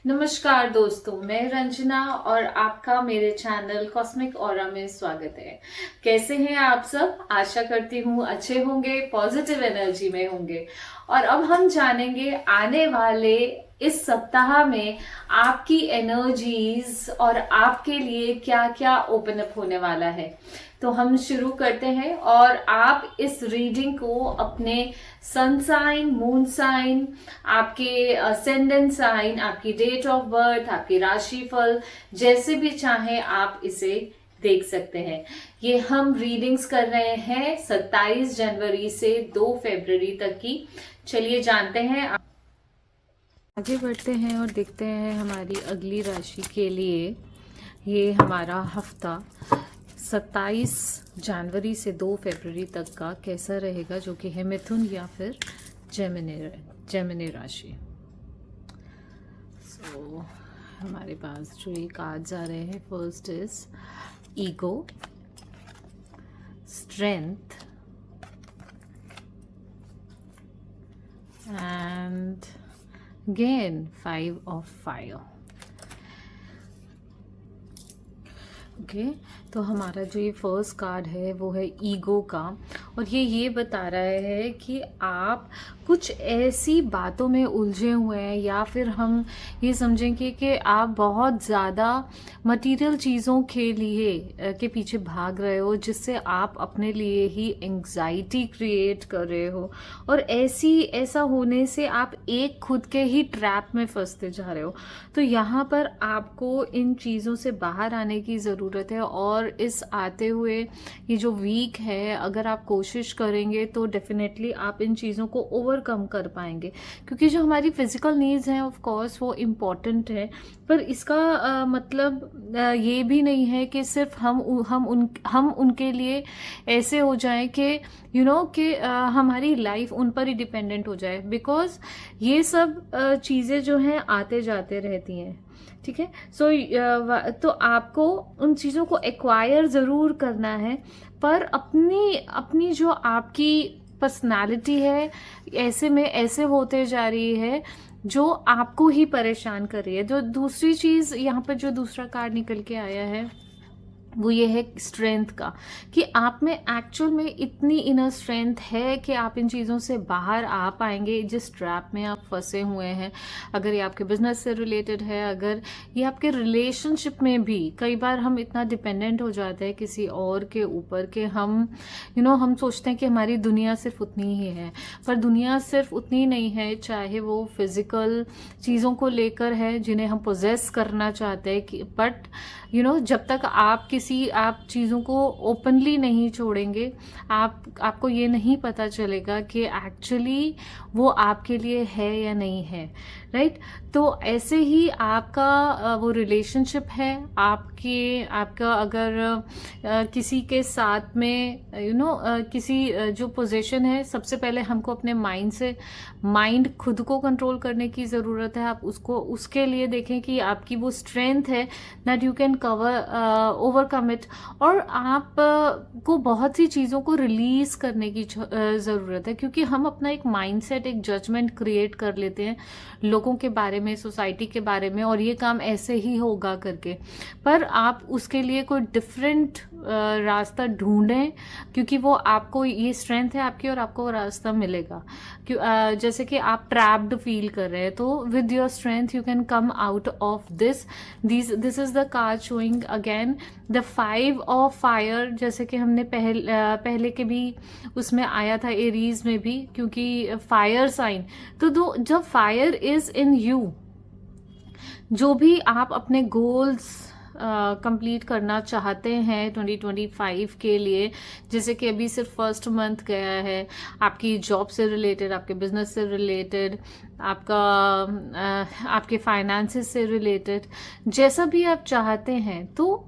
नमस्कार दोस्तों, मैं रंजना और आपका मेरे चैनल कॉस्मिक ऑरा में स्वागत है। कैसे हैं आप सब? आशा करती हूँ अच्छे होंगे, पॉजिटिव एनर्जी में होंगे। और अब हम जानेंगे आने वाले इस सप्ताह में आपकी एनर्जीज और आपके लिए क्या क्या ओपन अप होने वाला है। तो हम शुरू करते हैं और आप इस रीडिंग को अपने सन साइन, मून साइन, आपके असेंडेंट साइन, आपकी डेट ऑफ बर्थ, आपकी राशिफल, जैसे भी चाहें आप इसे देख सकते हैं। ये हम रीडिंग्स कर रहे हैं 27 जनवरी से 2 फरवरी तक की। चलिए जानते हैं, आगे बढ़ते हैं और देखते हैं हमारी अगली राशि के लिए ये हमारा हफ्ता 27 जनवरी से 2 फरवरी तक का कैसा रहेगा, जो कि है मिथुन या फिर जेमिनी राशि। सो हमारे पास जो ये कार्ड्स आ रहे हैं, first is ego, strength and again 5 of fire. Okay, तो हमारा जो ये फर्स्ट कार्ड है वो है ईगो का, और ये बता रहा है कि आप कुछ ऐसी बातों में उलझे हुए हैं, या फिर हम ये समझेंगे कि आप बहुत ज़्यादा मटेरियल चीज़ों के लिए के पीछे भाग रहे हो, जिससे आप अपने लिए ही एंग्जाइटी क्रिएट कर रहे हो, और ऐसा होने से आप एक खुद के ही ट्रैप में फंसते जा रहे हो। तो यहाँ पर आपको इन चीज़ों से बाहर आने की ज़रूरत है, और इस आते हुए ये जो वीक है, अगर आप कोशिश करेंगे तो डेफिनेटली आप इन चीज़ों को ओवरकम कर पाएंगे, क्योंकि जो हमारी फिजिकल नीड्स हैं ऑफ कोर्स वो इम्पॉर्टेंट है, पर इसका मतलब ये भी नहीं है कि सिर्फ हम उनके लिए ऐसे हो जाएं कि कि हमारी लाइफ उन पर ही डिपेंडेंट हो जाए, बिकॉज ये सब चीज़ें जो हैं आते जाते रहती हैं। ठीक है, तो आपको उन चीज़ों को एक्वायर ज़रूर करना है, पर अपनी जो आपकी पर्सनालिटी है ऐसे में ऐसे होते जा रही है जो आपको ही परेशान कर रही है। जो दूसरी चीज़ यहाँ पर जो दूसरा कार्ड निकल के आया है वो ये है स्ट्रेंथ का, कि आप में एक्चुअल में इतनी इनर स्ट्रेंथ है कि आप इन चीज़ों से बाहर आ पाएंगे जिस ट्रैप में आप फंसे हुए हैं। अगर ये आपके बिजनेस से रिलेटेड है, अगर ये आपके रिलेशनशिप में भी, कई बार हम इतना डिपेंडेंट हो जाते हैं किसी और के ऊपर कि हम हम सोचते हैं कि हमारी दुनिया सिर्फ उतनी ही है, पर दुनिया सिर्फ उतनी नहीं है। चाहे वो फिजिकल चीज़ों को लेकर है जिन्हें हम पोजेस करना चाहते हैं, कि बट जब तक आप चीज़ों को ओपनली नहीं छोड़ेंगे, आपको ये नहीं पता चलेगा कि एक्चुअली वो आपके लिए है या नहीं है, राइट। तो ऐसे ही आपका वो रिलेशनशिप है, आपका अगर किसी के साथ में किसी जो पोजीशन है, सबसे पहले हमको अपने माइंड खुद को कंट्रोल करने की ज़रूरत है। आप उसके लिए देखें कि आपकी वो स्ट्रेंथ है that you can overcome it, और आप को बहुत सी चीज़ों को रिलीज करने की ज़रूरत है, क्योंकि हम अपना एक माइंडसेट, एक जजमेंट क्रिएट कर लेते हैं लोगों के बारे में, सोसाइटी के बारे में, और ये काम ऐसे ही होगा करके। पर आप उसके लिए कोई डिफरेंट रास्ता ढूंढें, क्योंकि वो आपको, ये स्ट्रेंथ है आपकी और आपको वो रास्ता मिलेगा। जैसे कि आप ट्रैप्ड फील कर रहे हैं, तो with your strength you can come out of this is the card showing again the 5 of fire, जैसे कि हमने पहले के भी उसमें आया था, एरीज में भी, क्योंकि फायर साइन। तो जब फायर इज इन यू, जो भी आप अपने गोल्स कंप्लीट करना चाहते हैं 2025 के लिए, जैसे कि अभी सिर्फ फर्स्ट मंथ गया है, आपकी जॉब से रिलेटेड, आपके बिजनेस से रिलेटेड, आपके फाइनेंसेस से रिलेटेड, जैसा भी आप चाहते हैं, तो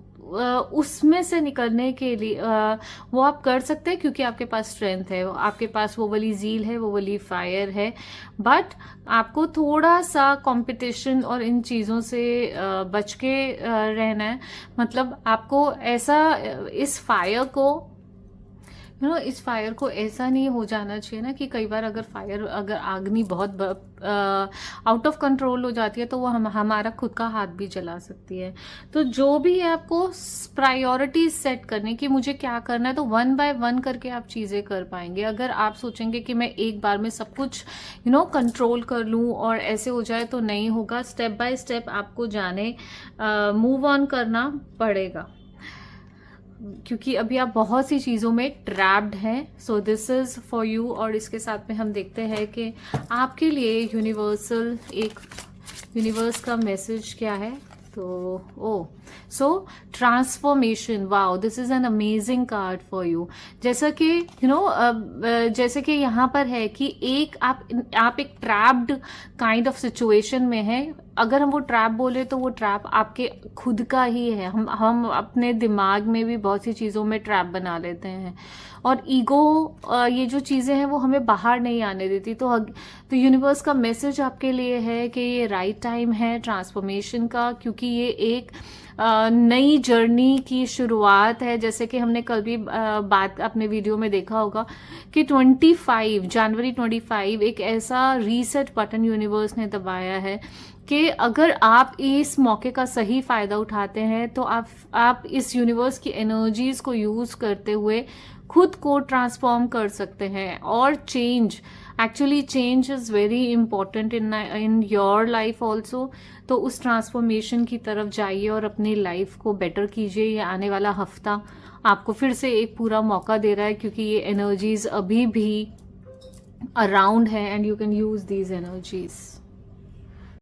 उसमें से निकलने के लिए वो आप कर सकते हैं, क्योंकि आपके पास स्ट्रेंथ है, आपके पास वो वाली ज़ील है, वो वाली फायर है। बट आपको थोड़ा सा कंपटीशन और इन चीज़ों से बच के रहना है। मतलब आपको ऐसा इस फायर को इस फायर को ऐसा नहीं हो जाना चाहिए ना कि कई बार अगर आगनी बहुत आउट ऑफ कंट्रोल हो जाती है तो वो हमारा खुद का हाथ भी जला सकती है। तो जो भी है आपको प्रायोरिटीज सेट करने की, मुझे क्या करना है, तो 1 बाय 1 करके आप चीज़ें कर पाएंगे। अगर आप सोचेंगे कि मैं एक बार में सब कुछ कंट्रोल कर लूँ और ऐसे हो जाए, तो नहीं होगा। स्टेप बाय स्टेप आपको जाने मूव ऑन करना पड़ेगा, क्योंकि अभी आप बहुत सी चीज़ों में ट्रैप्ड हैं। So this is for you. और इसके साथ में हम देखते हैं कि आपके लिए यूनिवर्स का मैसेज क्या है। तो so transformation, wow, this is an amazing card for you. जैसा कि जैसे कि यहाँ पर है कि आप एक ट्रैप्ड काइंड ऑफ सिचुएशन में है। अगर हम वो ट्रैप बोले तो वो ट्रैप आपके खुद का ही है। हम अपने दिमाग में भी बहुत सी चीज़ों में ट्रैप बना लेते हैं, और ईगो ये जो चीज़ें हैं वो हमें बाहर नहीं आने देती। तो यूनिवर्स का मैसेज आपके लिए है कि ये राइट टाइम है ट्रांसफॉर्मेशन का, क्योंकि ये एक नई जर्नी की शुरुआत है। जैसे कि हमने कल भी बात अपने वीडियो में देखा होगा कि जनवरी 25 एक ऐसा रीसेट बटन यूनिवर्स ने दबाया है कि अगर आप इस मौके का सही फायदा उठाते हैं तो आप इस यूनिवर्स की एनर्जीज को यूज करते हुए खुद को ट्रांसफॉर्म कर सकते हैं। और change is very important in your life also. तो उस ट्रांसफॉर्मेशन की तरफ जाइए और अपनी लाइफ को बेटर कीजिए। ये आने वाला हफ्ता आपको फिर से एक पूरा मौका दे रहा है, क्योंकि ये एनर्जीज अभी भी अराउंड है and you can use these energies.